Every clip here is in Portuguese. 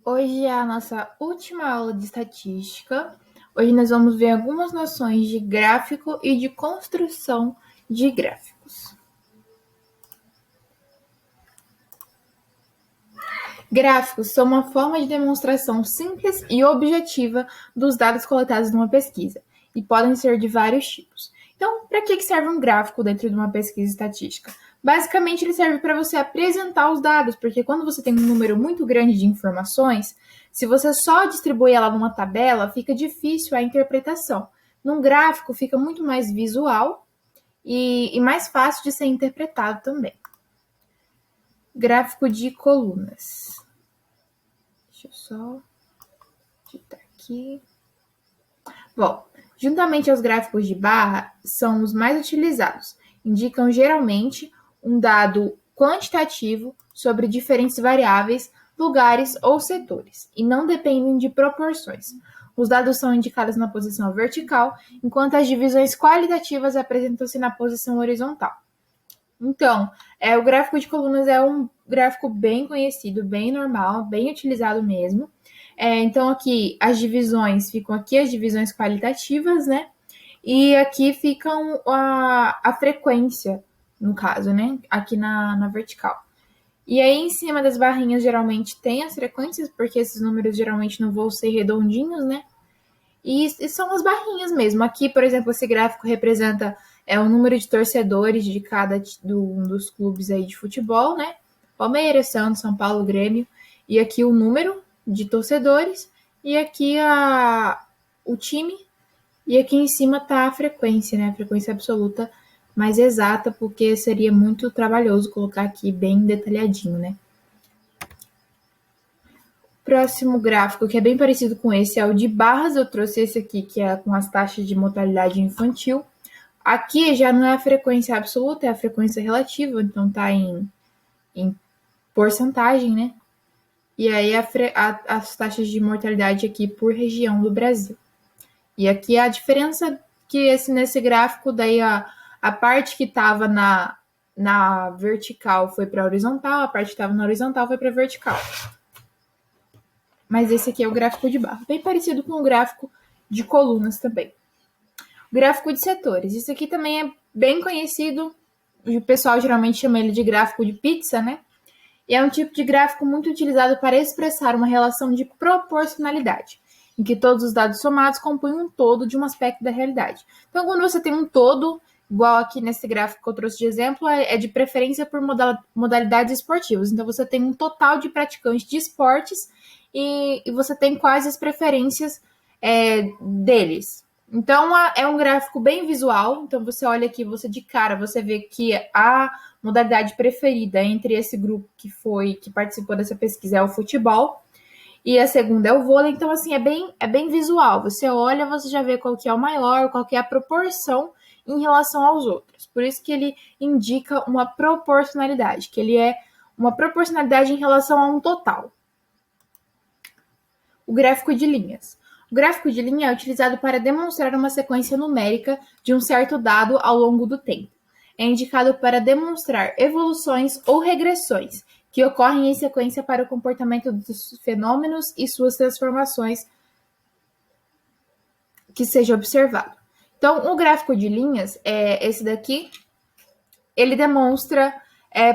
Hoje é a nossa última aula de estatística. Hoje nós vamos ver algumas noções de gráfico e de construção de gráficos. Gráficos são uma forma de demonstração simples e objetiva dos dados coletados numa pesquisa e podem ser de vários tipos. Então, para que serve um gráfico dentro de uma pesquisa estatística? Basicamente, ele serve para você apresentar os dados, porque quando você tem um número muito grande de informações, se você só distribui ela numa tabela, fica difícil a interpretação. Num gráfico, fica muito mais visual e mais fácil de ser interpretado também. Gráfico de colunas. Deixa eu só digitar aqui. Bom, juntamente aos gráficos de barra, são os mais utilizados. Indicam geralmente um dado quantitativo sobre diferentes variáveis, lugares ou setores, e não dependem de proporções. Os dados são indicados na posição vertical, enquanto as divisões qualitativas apresentam-se na posição horizontal. Então, o gráfico de colunas é um gráfico bem conhecido, bem normal, bem utilizado mesmo. Então, aqui as divisões ficam aqui, as divisões qualitativas, né? E aqui ficam a frequência, no caso, né? Aqui na vertical. E aí, em cima das barrinhas, geralmente tem as frequências, porque esses números geralmente não vão ser redondinhos, né? E são as barrinhas mesmo. Aqui, por exemplo, esse gráfico representa o número de torcedores de cada dos clubes aí de futebol, né? Palmeiras, Santos, São Paulo, Grêmio. E aqui o número de torcedores. E aqui o time. E aqui em cima tá a frequência, né? A frequência absoluta mais exata, porque seria muito trabalhoso colocar aqui bem detalhadinho, né? Próximo gráfico, que é bem parecido com esse, é o de barras. Eu trouxe esse aqui, que é com as taxas de mortalidade infantil. Aqui já não é a frequência absoluta, é a frequência relativa, então tá em porcentagem, né? E aí as taxas de mortalidade aqui por região do Brasil. E aqui a diferença que nesse gráfico, daí a parte que estava na vertical foi para a horizontal, a parte que estava na horizontal foi para a vertical. Mas esse aqui é o gráfico de barra, bem parecido com o gráfico de colunas também. O gráfico de setores, isso aqui também é bem conhecido, o pessoal geralmente chama ele de gráfico de pizza, né? E é um tipo de gráfico muito utilizado para expressar uma relação de proporcionalidade, em que todos os dados somados compõem um todo de um aspecto da realidade. Então, quando você tem um todo, igual aqui nesse gráfico que eu trouxe de exemplo, é de preferência por modalidades esportivas. Então, você tem um total de praticantes de esportes e você tem quais as preferências deles. Então, é um gráfico bem visual. Então, você olha aqui, você de cara, você vê que a modalidade preferida entre esse grupo que participou dessa pesquisa é o futebol, e a segunda é o vôlei. Então, assim, é bem visual. Você olha, você já vê qual que é o maior, qual que é a proporção em relação aos outros. Por isso que ele indica uma proporcionalidade, que ele é uma proporcionalidade em relação a um total. O gráfico de linhas. O gráfico de linha é utilizado para demonstrar uma sequência numérica de um certo dado ao longo do tempo. É indicado para demonstrar evoluções ou regressões que ocorrem em sequência para o comportamento dos fenômenos e suas transformações que seja observado. Então, o gráfico de linhas, esse daqui, ele demonstra,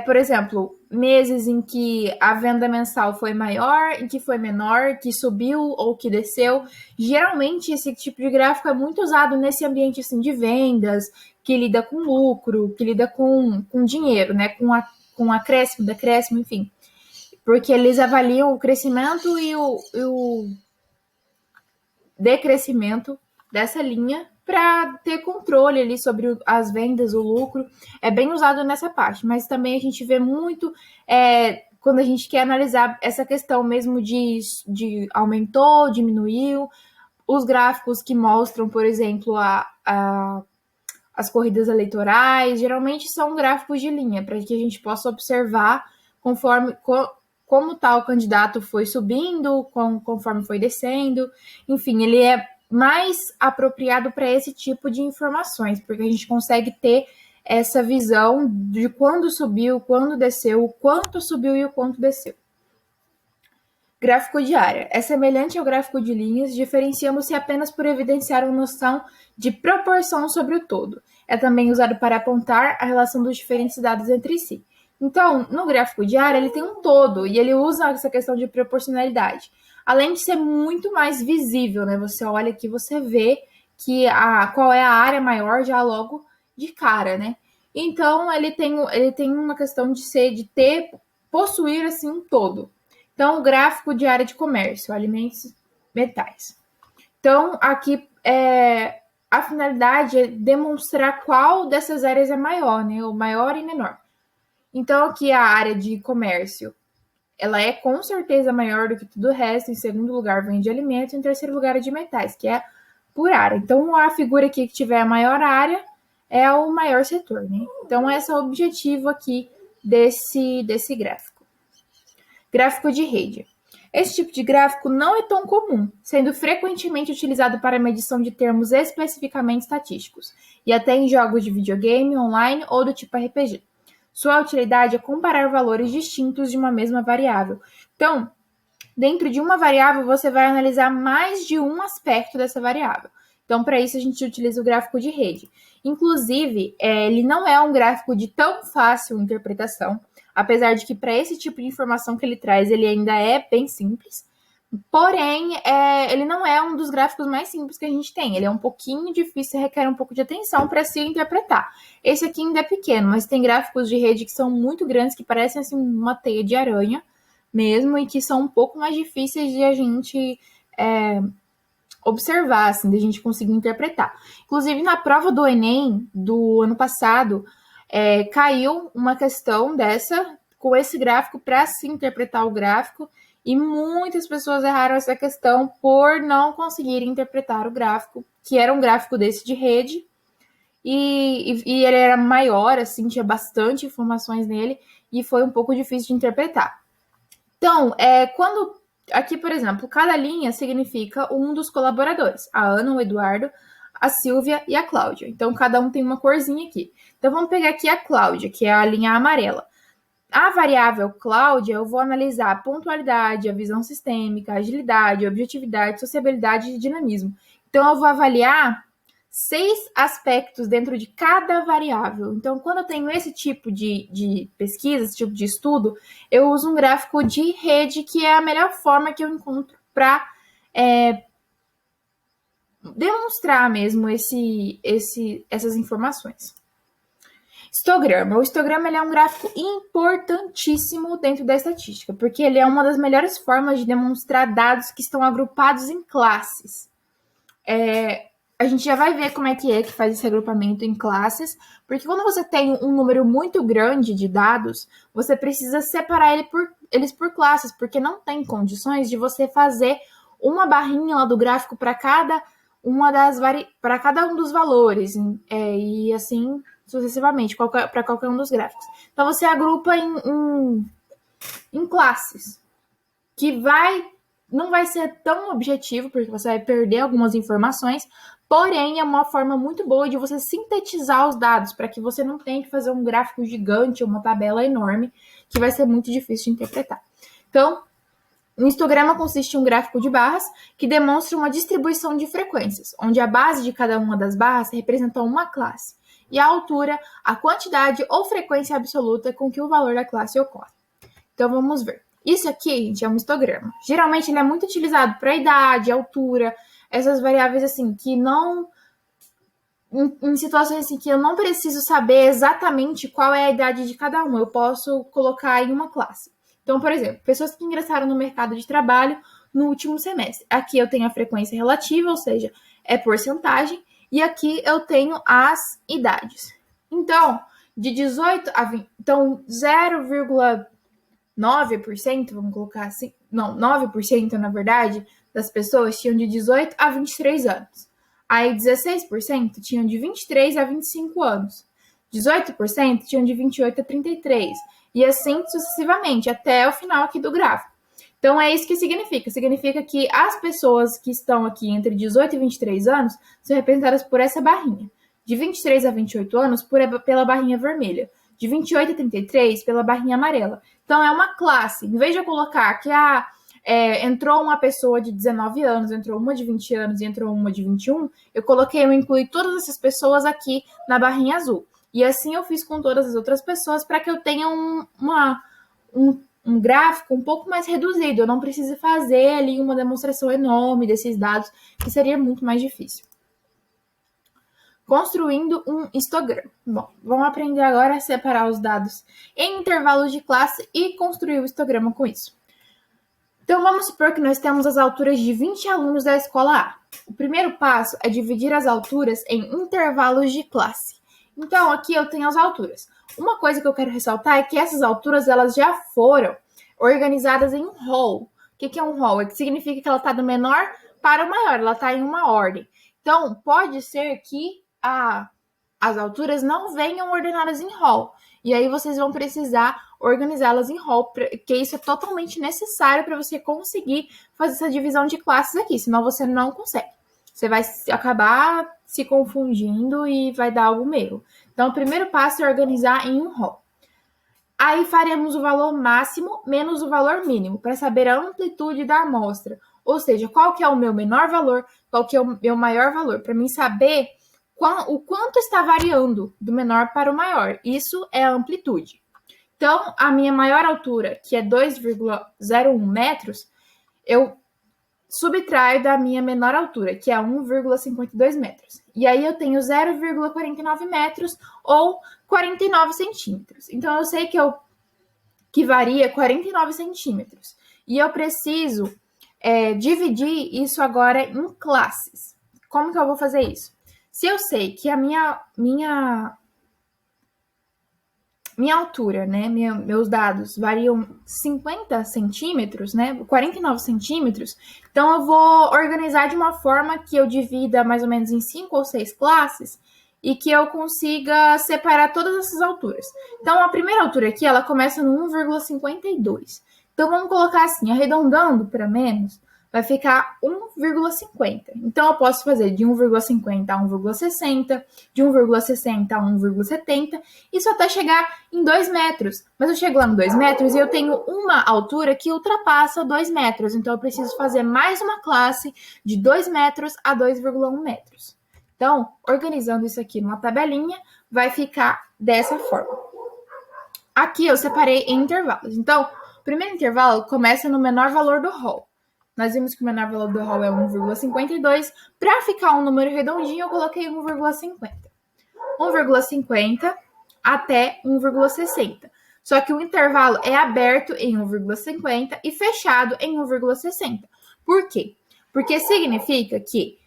por exemplo, meses em que a venda mensal foi maior, em que foi menor, que subiu ou que desceu. Geralmente, esse tipo de gráfico é muito usado nesse ambiente assim, de vendas, que lida com lucro, que lida com dinheiro, né? Com acréscimo, decréscimo, enfim. Porque eles avaliam o crescimento e o decrescimento dessa linha para ter controle ali sobre as vendas, o lucro. É bem usado nessa parte, mas também a gente vê muito quando a gente quer analisar essa questão mesmo de aumentou, diminuiu, os gráficos que mostram, por exemplo, as corridas eleitorais, geralmente são gráficos de linha, para que a gente possa observar conforme como tal candidato foi subindo, conforme foi descendo. Enfim, ele é mais apropriado para esse tipo de informações, porque a gente consegue ter essa visão de quando subiu, quando desceu, o quanto subiu e o quanto desceu. Gráfico de área. É semelhante ao gráfico de linhas, diferenciando-se apenas por evidenciar uma noção de proporção sobre o todo. É também usado para apontar a relação dos diferentes dados entre si. Então, no gráfico de área, ele tem um todo e ele usa essa questão de proporcionalidade. Além de ser muito mais visível, né? Você olha aqui, você vê que qual é a área maior já logo de cara, né? Então, ele tem uma questão de possuir assim um todo. Então, o gráfico de área de comércio, alimentos, metais. Então, aqui a finalidade é demonstrar qual dessas áreas é maior, né? O maior e menor. Então, aqui a área de comércio, ela é com certeza maior do que tudo o resto. Em segundo lugar, vem de alimentos. Em terceiro lugar, é de metais, que é por área. Então, a figura aqui que tiver a maior área é o maior setor, né? Então, esse é o objetivo aqui desse gráfico. Gráfico de rede. Esse tipo de gráfico não é tão comum, sendo frequentemente utilizado para medição de termos especificamente estatísticos, e até em jogos de videogame, online ou do tipo RPG. Sua utilidade é comparar valores distintos de uma mesma variável. Então, dentro de uma variável, você vai analisar mais de um aspecto dessa variável. Então, para isso, a gente utiliza o gráfico de rede. Inclusive, ele não é um gráfico de tão fácil interpretação, apesar de que para esse tipo de informação que ele traz, ele ainda é bem simples. Porém, ele não é um dos gráficos mais simples que a gente tem. Ele é um pouquinho difícil e requer um pouco de atenção para se interpretar. Esse aqui ainda é pequeno, mas tem gráficos de rede que são muito grandes, que parecem assim, uma teia de aranha mesmo, e que são um pouco mais difíceis de a gente observar, assim, de a gente conseguir interpretar. Inclusive, na prova do Enem do ano passado, caiu uma questão dessa, com esse gráfico, para se interpretar o gráfico, e muitas pessoas erraram essa questão por não conseguirem interpretar o gráfico, que era um gráfico desse de rede, e ele era maior, assim, tinha bastante informações nele, e foi um pouco difícil de interpretar. Então, quando aqui, por exemplo, cada linha significa um dos colaboradores, a Ana, o Eduardo, a Silvia e a Cláudia. Então, cada um tem uma corzinha aqui. Então, vamos pegar aqui a Cláudia, que é a linha amarela. A variável Cláudia, eu vou analisar a pontualidade, a visão sistêmica, a agilidade, a objetividade, sociabilidade e dinamismo. Então, eu vou avaliar 6 aspectos dentro de cada variável. Então, quando eu tenho esse tipo de pesquisa, esse tipo de estudo, eu uso um gráfico de rede, que é a melhor forma que eu encontro para demonstrar mesmo essas informações. Histograma. O histograma ele é um gráfico importantíssimo dentro da estatística, porque ele é uma das melhores formas de demonstrar dados que estão agrupados em classes. A gente já vai ver como é que faz esse agrupamento em classes, porque quando você tem um número muito grande de dados, você precisa separar eles por classes, porque não tem condições de você fazer uma barrinha lá do gráfico para cada um dos valores, e assim sucessivamente, para qualquer um dos gráficos. Então, você agrupa em classes, que não vai ser tão objetivo, porque você vai perder algumas informações, porém, é uma forma muito boa de você sintetizar os dados, para que você não tenha que fazer um gráfico gigante, uma tabela enorme, que vai ser muito difícil de interpretar. Então, um histograma consiste em um gráfico de barras que demonstra uma distribuição de frequências, onde a base de cada uma das barras representa uma classe, e a altura, a quantidade ou frequência absoluta com que o valor da classe ocorre. Então, vamos ver. Isso aqui, gente, é um histograma. Geralmente, ele é muito utilizado para idade, altura, essas variáveis, assim, que não... Em situações assim que eu não preciso saber exatamente qual é a idade de cada um, eu posso colocar em uma classe. Então, por exemplo, pessoas que ingressaram no mercado de trabalho no último semestre. Aqui eu tenho a frequência relativa, ou seja, é porcentagem, e aqui eu tenho as idades. Então, de 18 a 20, então 0,9%, vamos colocar assim, não, 9% na verdade, das pessoas tinham de 18 a 23 anos. Aí 16% tinham de 23 a 25 anos. 18% tinham de 28 a 33. E assim sucessivamente, até o final aqui do gráfico. Então, é isso que significa. Significa que as pessoas que estão aqui entre 18 e 23 anos são representadas por essa barrinha. De 23 a 28 anos, pela barrinha vermelha. De 28 a 33, pela barrinha amarela. Então, é uma classe. Em vez de eu colocar que entrou uma pessoa de 19 anos, entrou uma de 20 anos e entrou uma de 21, eu incluí todas essas pessoas aqui na barrinha azul. E assim eu fiz com todas as outras pessoas para que eu tenha um gráfico um pouco mais reduzido. Eu não preciso fazer ali uma demonstração enorme desses dados, que seria muito mais difícil. Construindo um histograma. Bom, vamos aprender agora a separar os dados em intervalos de classe e construir o histograma com isso. Então, vamos supor que nós temos as alturas de 20 alunos da escola A. O primeiro passo é dividir as alturas em intervalos de classe. Então, aqui eu tenho as alturas. Uma coisa que eu quero ressaltar é que essas alturas elas já foram organizadas em um hall. O que é um hall? É que significa que ela está do menor para o maior, ela está em uma ordem. Então, pode ser que as alturas não venham ordenadas em hall. E aí vocês vão precisar organizá-las em hall, porque isso é totalmente necessário para você conseguir fazer essa divisão de classes aqui, senão você não consegue. Você vai acabar se confundindo e vai dar algum erro. Então, o primeiro passo é organizar em um hall. Aí faremos o valor máximo menos o valor mínimo, para saber a amplitude da amostra. Ou seja, qual que é o meu menor valor, qual que é o meu maior valor, para mim saber o quanto está variando do menor para o maior. Isso é a amplitude. Então, a minha maior altura, que é 2,01 metros, eu subtraio da minha menor altura, que é 1,52 metros. E aí eu tenho 0,49 metros ou 49 centímetros. Então, eu sei que varia 49 centímetros. E eu preciso dividir isso agora em classes. Como que eu vou fazer isso? Se eu sei que a minha altura, né, meus dados variam 50 centímetros, né, 49 centímetros, então eu vou organizar de uma forma que eu divida mais ou menos em 5 ou 6 classes e que eu consiga separar todas essas alturas. Então, a primeira altura aqui, ela começa no 1,52. Então, vamos colocar assim, arredondando para menos, vai ficar 1,50. Então, eu posso fazer de 1,50 a 1,60, de 1,60 a 1,70, isso até chegar em 2 metros. Mas eu chego lá no 2 metros e eu tenho uma altura que ultrapassa 2 metros. Então, eu preciso fazer mais uma classe de 2 metros a 2,1 metros. Então, organizando isso aqui numa tabelinha, vai ficar dessa forma. Aqui eu separei em intervalos. Então, o primeiro intervalo começa no menor valor do hall. Nós vimos que o menor valor do hall é 1,52. Para ficar um número redondinho, eu coloquei 1,50. 1,50 até 1,60. Só que o intervalo é aberto em 1,50 e fechado em 1,60. Por quê? Porque significa que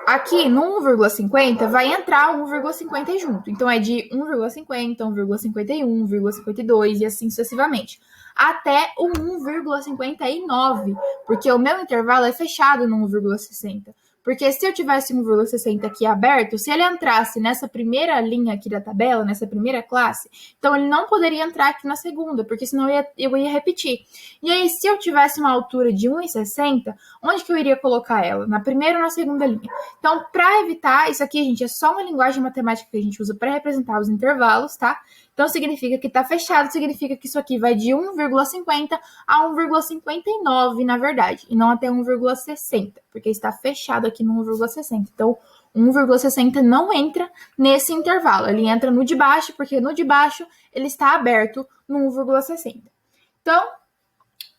aqui no 1,50 vai entrar 1,50 junto. Então, é de 1,50, 1,51, 1,52 e assim sucessivamente. Até o 1,59, porque o meu intervalo é fechado no 1,60. Porque se eu tivesse 1,60 aqui aberto, se ele entrasse nessa primeira linha aqui da tabela, nessa primeira classe, então ele não poderia entrar aqui na segunda, porque senão eu ia repetir. E aí, se eu tivesse uma altura de 1,60, onde que eu iria colocar ela? Na primeira ou na segunda linha? Então, para evitar, isso aqui, gente, é só uma linguagem matemática que a gente usa para representar os intervalos, tá? Então, significa que está fechado, significa que isso aqui vai de 1,50 a 1,59, na verdade, e não até 1,60, porque está fechado aqui no 1,60. Então, 1,60 não entra nesse intervalo, ele entra no de baixo, porque no de baixo ele está aberto no 1,60. Então,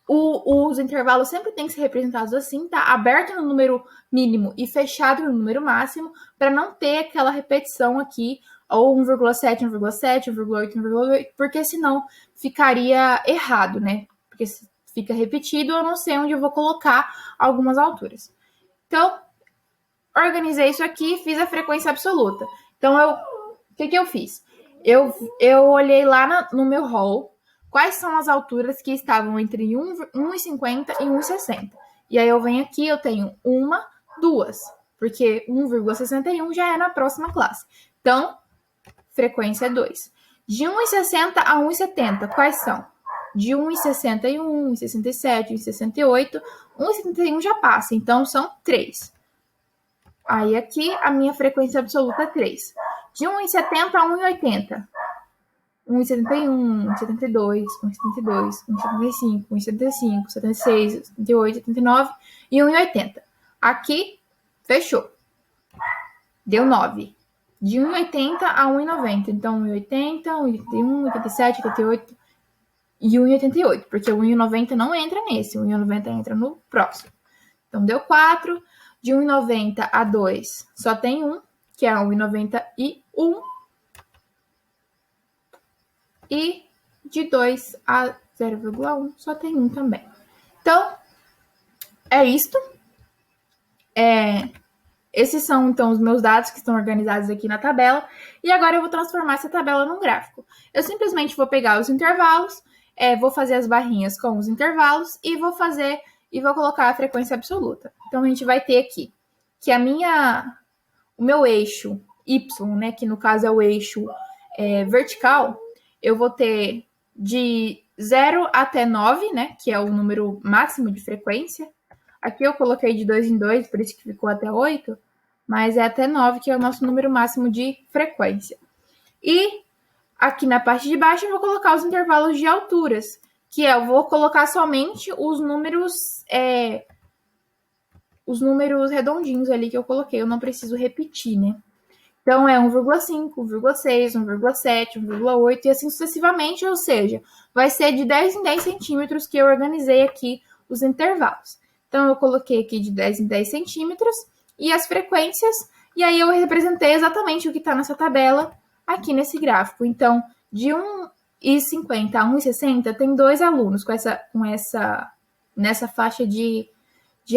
os intervalos sempre têm que ser representados assim, tá? Aberto no número mínimo e fechado no número máximo, para não ter aquela repetição aqui, ou 1,7, 1,7, 1,8, 1,8, porque senão ficaria errado, né? Porque se fica repetido, eu não sei onde eu vou colocar algumas alturas. Então, organizei isso aqui, fiz a frequência absoluta. Então, o que eu fiz? Eu olhei lá no meu hall quais são as alturas que estavam entre 1,50 e 1,60. E aí eu venho aqui, eu tenho 2, porque 1,61 já é na próxima classe. Então, frequência 2. De 1,60 a 1,70, quais são? De 1,61, 1,67, 1,68, 1,71 já passa, então são 3. Aí aqui a minha frequência absoluta é 3. De 1,70 a 1,80. 1,71, 1,72, 1,72, 1,75, 1,75, 76, 78, 79 e 1,80. Aqui, fechou. Deu 9. De 1,80 a 1,90. Então, 1,80, 1,81, 1,87, 1,88 e 1,88. Porque o 1,90 não entra nesse. O 1,90 entra no próximo. Então, deu 4. De 1,90 a 2, só tem 1, que é 1,91. E de 2 a 0,1, só tem 1 também. Então, é isto. Esses são, então, os meus dados que estão organizados aqui na tabela. E agora eu vou transformar essa tabela num gráfico. Eu simplesmente vou pegar os intervalos, vou fazer as barrinhas com os intervalos e vou colocar a frequência absoluta. Então, a gente vai ter aqui que o meu eixo Y, né, que no caso é o eixo vertical, eu vou ter de 0 até 9, né, que é o número máximo de frequência. Aqui eu coloquei de 2 em 2, por isso que ficou até 8, mas é até 9, que é o nosso número máximo de frequência. E aqui na parte de baixo eu vou colocar os intervalos de alturas, que eu vou colocar somente os números redondinhos ali que eu coloquei, eu não preciso repetir, né? Então, é 1,5, 1,6, 1,7, 1,8 e assim sucessivamente, ou seja, vai ser de 10 em 10 centímetros que eu organizei aqui os intervalos. Então, eu coloquei aqui de 10 em 10 centímetros e as frequências, e aí eu representei exatamente o que está nessa tabela aqui nesse gráfico. Então, de 1,50 a 1,60 tem 2 alunos nessa faixa de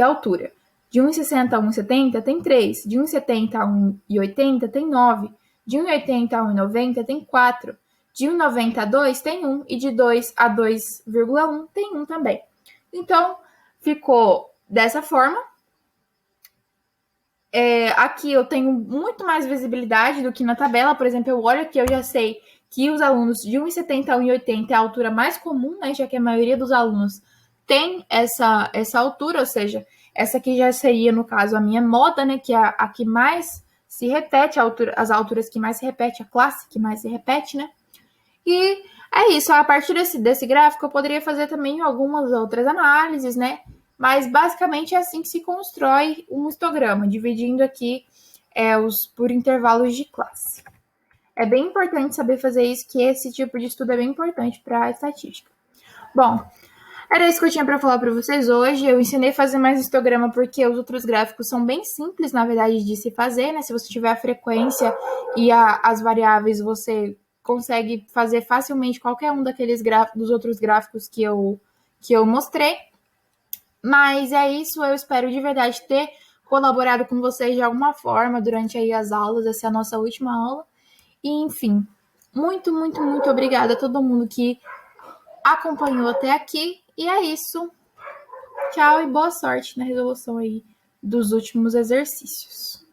altura. De 1,60 a 1,70 tem 3. De 1,70 a 1,80 tem 9. De 1,80 a 1,90 tem 4. De 1,90 a 2 tem 1. E de 2 a 2,1 tem 1 também. Então, ficou dessa forma. Aqui eu tenho muito mais visibilidade do que na tabela. Por exemplo, eu olho aqui, eu já sei que os alunos de 1,70 a 1,80 é a altura mais comum, né? Já que a maioria dos alunos tem essa altura, ou seja, essa aqui já seria, no caso, a minha moda, né? Que é a que mais se repete, as alturas que mais se repete, a classe que mais se repete, né? E é isso. A partir desse gráfico, eu poderia fazer também algumas outras análises, né? Mas, basicamente, é assim que se constrói um histograma, dividindo aqui por intervalos de classe. É bem importante saber fazer isso, que esse tipo de estudo é bem importante para a estatística. Bom, era isso que eu tinha para falar para vocês hoje. Eu ensinei a fazer mais histograma porque os outros gráficos são bem simples, na verdade, de se fazer, né? Se você tiver a frequência e as variáveis, você consegue fazer facilmente qualquer um daqueles dos outros gráficos que eu mostrei. Mas é isso, eu espero de verdade ter colaborado com vocês de alguma forma durante aí as aulas. Essa é a nossa última aula. E, enfim, muito, muito, muito obrigada a todo mundo que acompanhou até aqui. E é isso. Tchau e boa sorte na resolução aí dos últimos exercícios.